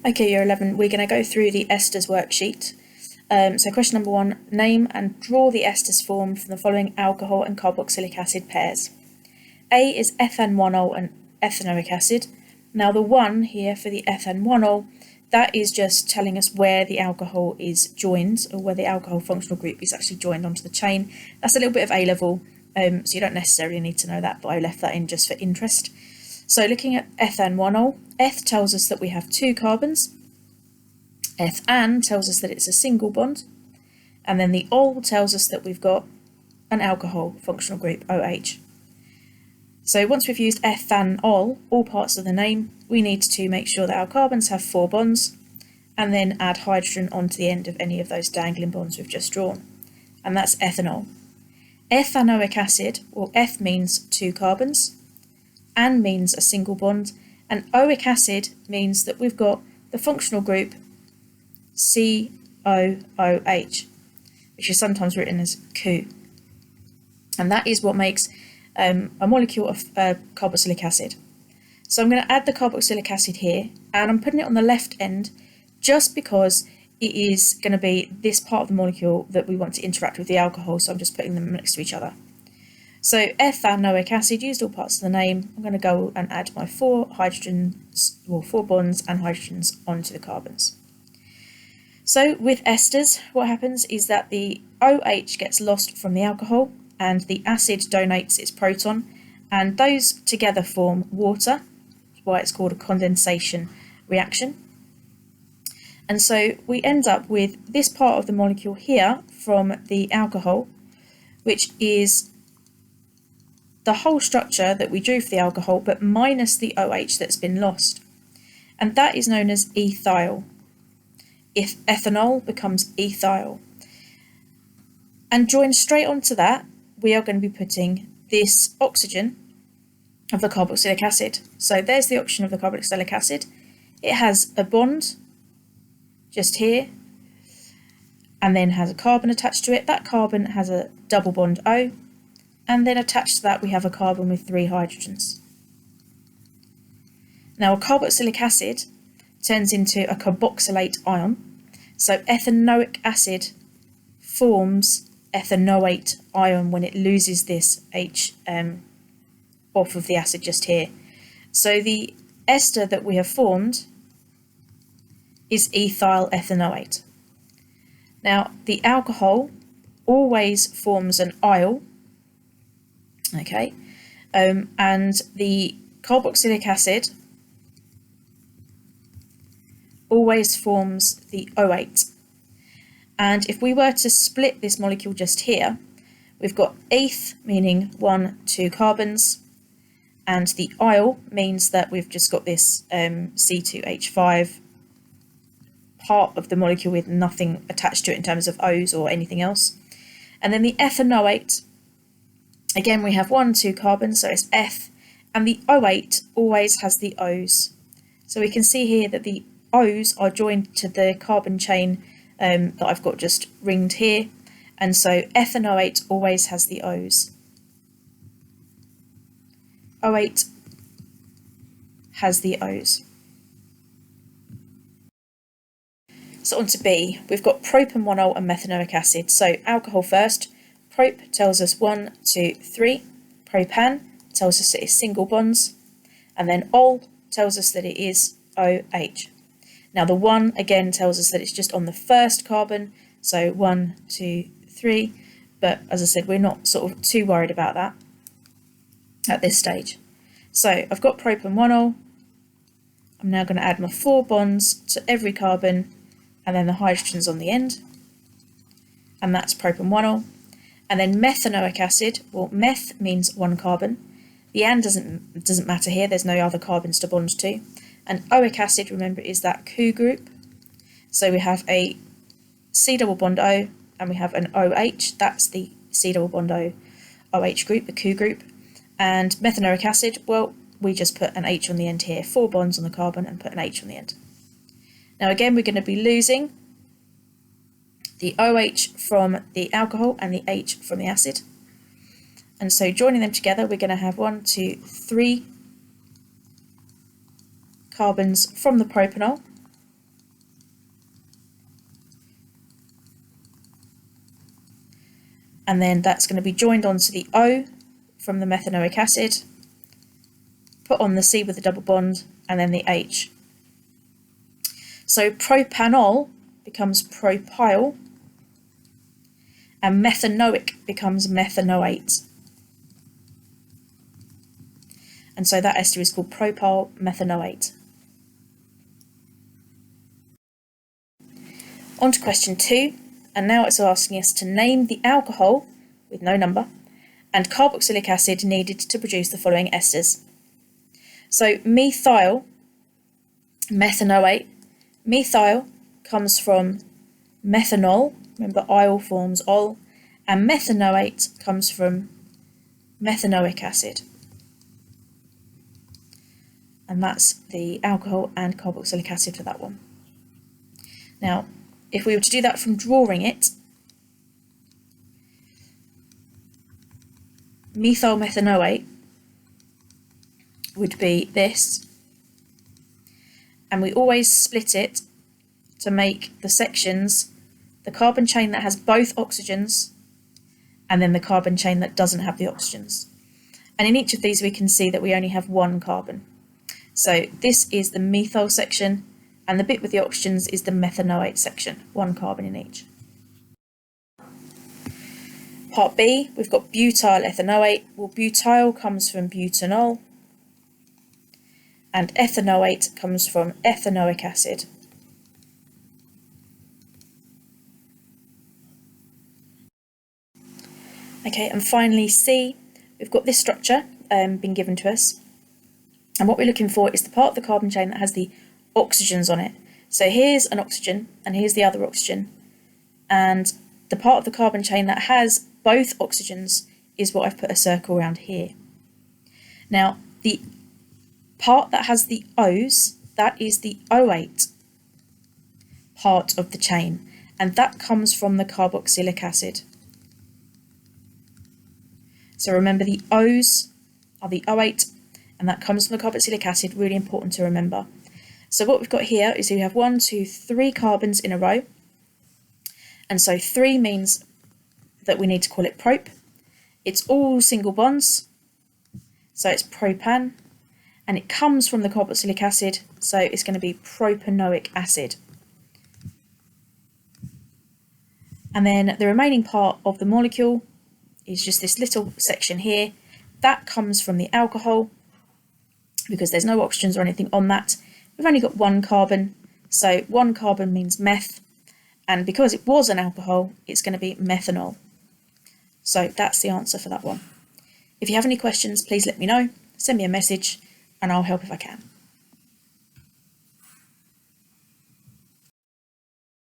Okay, year 11, we're going to go through the esters worksheet. So question number 1, name and draw the esters formed from the following alcohol and carboxylic acid pairs. A is ethane-1-ol and ethanoic acid. Now the 1 here for the ethane-1-ol, that is just telling us where the alcohol is joined, or where the alcohol functional group is actually joined onto the chain. That's a little bit of A-level, so you don't necessarily need to know that, but I left that in just for interest. So looking at ethane-1-ol, eth tells us that we have 2 carbons, ethane tells us that it's a single bond, and then the ol tells us that we've got an alcohol functional group, OH. So once we've used ethane-ol, all parts of the name, we need to make sure that our carbons have 4 bonds, and then add hydrogen onto the end of any of those dangling bonds we've just drawn, and that's ethanol. Ethanoic acid, well, eth means 2 carbons, an means a single bond, and oic acid means that we've got the functional group COOH, which is sometimes written as COO. And that is what makes a molecule of carboxylic acid. So I'm going to add the carboxylic acid here, and I'm putting it on the left end just because it is going to be this part of the molecule that we want to interact with the alcohol, so I'm just putting them next to each other. So ethanoic acid, used all parts of the name, I'm going to go and add my 4 hydrogens, well, 4 bonds and hydrogens onto the carbons. So with esters, what happens is that the OH gets lost from the alcohol and the acid donates its proton, and those together form water, which is why it's called a condensation reaction. And so we end up with this part of the molecule here from the alcohol, which is the whole structure that we drew for the alcohol, but minus the OH that's been lost. And that is known as ethyl. If ethanol becomes ethyl. And joined straight onto that, we are going to be putting this oxygen of the carboxylic acid. So there's the oxygen of the carboxylic acid. It has a bond just here, and then has a carbon attached to it. That carbon has a double bond O, and then attached to that we have a carbon with 3 hydrogens. Now a carboxylic acid turns into a carboxylate ion, so ethanoic acid forms ethanoate ion when it loses this H off of the acid just here. So the ester that we have formed is ethyl ethanoate. Now the alcohol always forms an yle, okay, and the carboxylic acid always forms the O8. And if we were to split this molecule just here, we've got eth meaning 1, 2 carbons, and the yle means that we've just got this C2H5 part of the molecule with nothing attached to it in terms of O's or anything else. And then the ethanoate, again we have 1, 2 carbons, so it's eth, and the O8 always has the O's. So we can see here that the O's are joined to the carbon chain that I've got just ringed here, and so ethanoate always has the O's. O8 has the O's. So on to B, we've got propan-1-ol and methanoic acid. So alcohol first, prop tells us 1, 2, 3, propan tells us that it's single bonds, and then ol tells us that it is OH. Now the 1 again tells us that it's just on the first carbon, so 1, 2, 3, but as I said, we're not sort of too worried about that at this stage. So I've got propan-1-ol, I'm now going to add my 4 bonds to every carbon, and then the hydrogens on the end, and that's propan-1-ol. And then methanoic acid, well, meth means 1 carbon, the an doesn't matter here, there's no other carbons to bond to. And oic acid, remember, is that COO group. So we have a C double bond O, and we have an OH, that's the C double bond O OH group, the COO group. And methanoic acid, well, we just put an H on the end here, 4 bonds on the carbon and put an H on the end. Now again, we're going to be losing the OH from the alcohol and the H from the acid. And so joining them together, we're going to have 1, 2, 3 carbons from the propanol, and then that's going to be joined onto the O from the methanoic acid, put on the C with the double bond, and then the H. So propanol becomes propyl, and methanoic becomes methanoate. And so that ester is called propyl methanoate. On to question 2, and now it's asking us to name the alcohol, with no number, and carboxylic acid needed to produce the following esters. So methyl methanoate, methyl comes from methanol, remember yl forms ol, and methanoate comes from methanoic acid. And that's the alcohol and carboxylic acid for that one. Now, if we were to do that from drawing it, methyl methanoate would be this, and we always split it to make the sections the carbon chain that has both oxygens and then the carbon chain that doesn't have the oxygens. And in each of these we can see that we only have one carbon. So this is the methyl section, and the bit with the oxygens is the methanoate section, one carbon in each. Part B, we've got butyl ethanoate. Well, butyl comes from butanol, and ethanoate comes from ethanoic acid. Okay, and finally C, we've got this structure been given to us, and what we're looking for is the part of the carbon chain that has the oxygens on it. So here's an oxygen and here's the other oxygen, and the part of the carbon chain that has both oxygens is what I've put a circle around here. Now the part that has the O's, that is the O8 part of the chain, and that comes from the carboxylic acid. So remember, the O's are the O8, and that comes from the carboxylic acid, really important to remember. So what we've got here is we have 1, 2, 3 carbons in a row, and so 3 means that we need to call it prop. It's all single bonds, so it's propan, and it comes from the carboxylic acid, so it's going to be propanoic acid. And then the remaining part of the molecule is just this little section here. That comes from the alcohol, because there's no oxygens or anything on that. We've only got one carbon, so one carbon means meth, and because it was an alcohol, it's going to be methanol. So that's the answer for that one. If you have any questions, please let me know, send me a message, and I'll help if I can.